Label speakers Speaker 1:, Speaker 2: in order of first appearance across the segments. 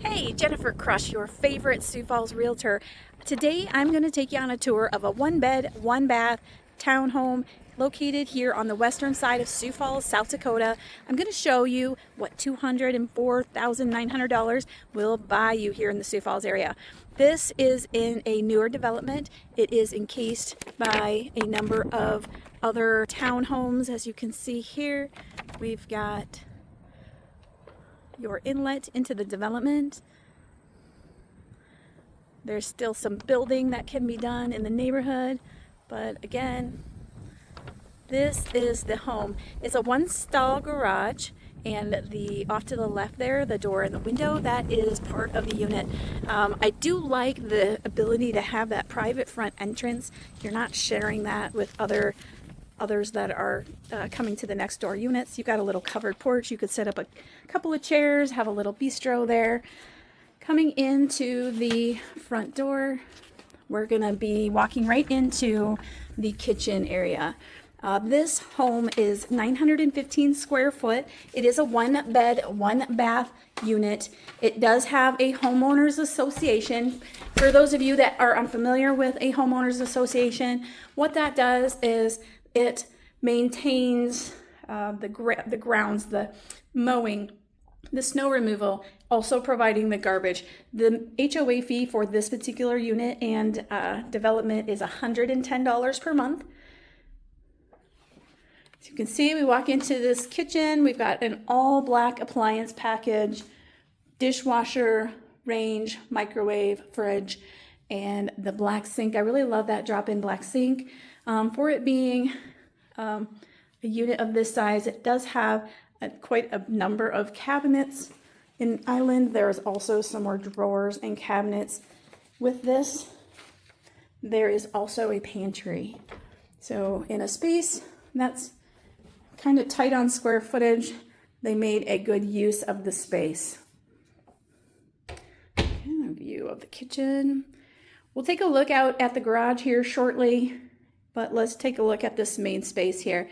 Speaker 1: Hey, Jennifer Crush, your favorite Sioux Falls realtor. Today I'm going to take you on a tour of a one bed, one bath townhome located here on the western side of Sioux Falls, South Dakota. I'm going to show you what $204,900 will buy you here in the Sioux Falls area. This is in a newer development. It is encased by a number of other townhomes. As you can see here, we've got your inlet into the development. There's still some building that can be done in the neighborhood, but again, this is the home. It's a one-stall garage, and the off to the left there, the door and the window, that is part of the unit. I do like the ability to have that private front entrance. You're not sharing that with others that are coming to the next door units. You've got a little covered porch. You could set up a couple of chairs, have a little bistro there. Coming into the front door, we're gonna be walking right into the kitchen area. This home is 915 square foot. It is a one bed, one bath unit. It does have a homeowners association. For those of you that are unfamiliar with a homeowners association, what that does is it maintains the grounds, the mowing, the snow removal, also providing the garbage. The HOA fee for this particular unit and development is $110 per month. As you can see, we walk into this kitchen. We've got an all black appliance package, dishwasher, range, microwave, fridge, and the black sink. I really love that drop-in black sink. For it being a unit of this size, it does have quite a number of cabinets. In island, there's also some more drawers and cabinets. With this, there is also a pantry. So in a space that's kind of tight on square footage, they made a good use of the space. And a view of the kitchen. We'll take a look out at the garage here shortly, but let's take a look at this main space here.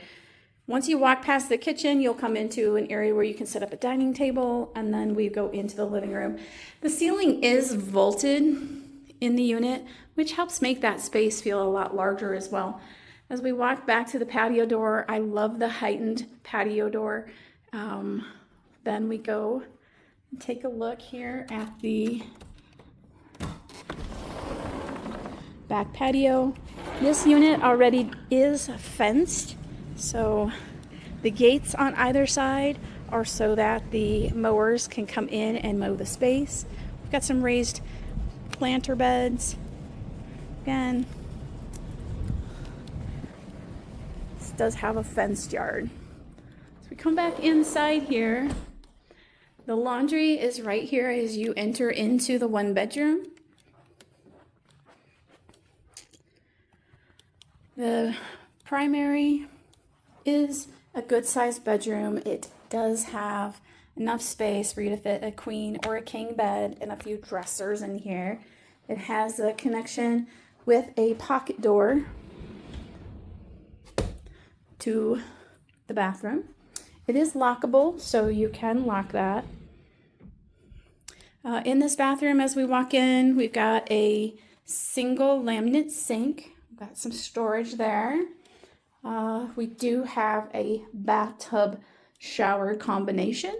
Speaker 1: Once you walk past the kitchen, you'll come into an area where you can set up a dining table, and then we go into the living room. The ceiling is vaulted in the unit, which helps make that space feel a lot larger as well. As we walk back to the patio door, I love the heightened patio door. Then we go and take a look here at the back patio. This unit already is fenced, so the gates on either side are so that the mowers can come in and mow the space. We've got some raised planter beds. Again, this does have a fenced yard. So we come back inside here. The laundry is right here as you enter into the one bedroom. The primary is a good sized bedroom. It does have enough space for you to fit a queen or a king bed and a few dressers in here. It has a connection with a pocket door to the bathroom. It is lockable, so you can lock that. In this bathroom, as we walk in, we've got a single laminate sink. Got some storage there. We do have a bathtub shower combination.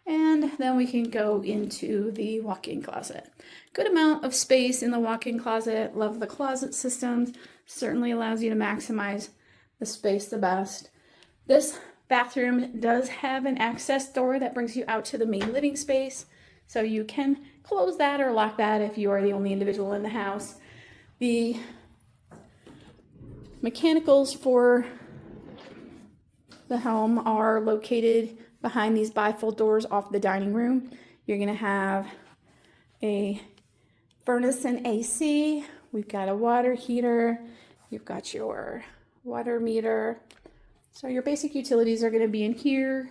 Speaker 1: And then we can go into the walk-in closet. Good amount of space in the walk-in closet. Love the closet systems. Certainly allows you to maximize the space the best. This bathroom does have an access door that brings you out to the main living space. So you can close that or lock that if you are the only individual in the house. The mechanicals for the home are located behind these bifold doors off the dining room. You're going to have a furnace and AC. We've got a water heater. You've got your water meter. So your basic utilities are going to be in here.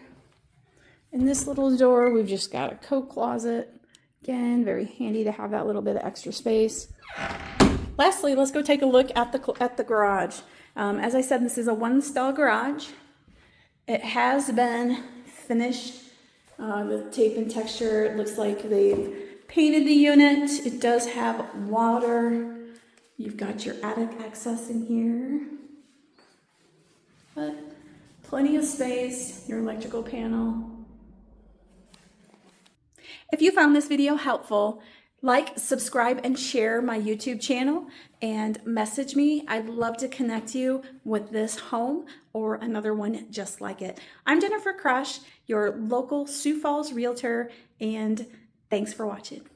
Speaker 1: In this little door, we've just got a coat closet. Again, very handy to have that little bit of extra space. Lastly, let's go take a look at the garage. As I said, this is a one-stall garage. It has been finished The tape and texture, it looks like they've painted the unit. It does have water. You've got your attic access in here. But plenty of space, your electrical panel. If you found this video helpful, like, subscribe, and share my YouTube channel and message me. I'd love to connect you with this home or another one just like it. I'm Jennifer Crush, your local Sioux Falls realtor, and thanks for watching.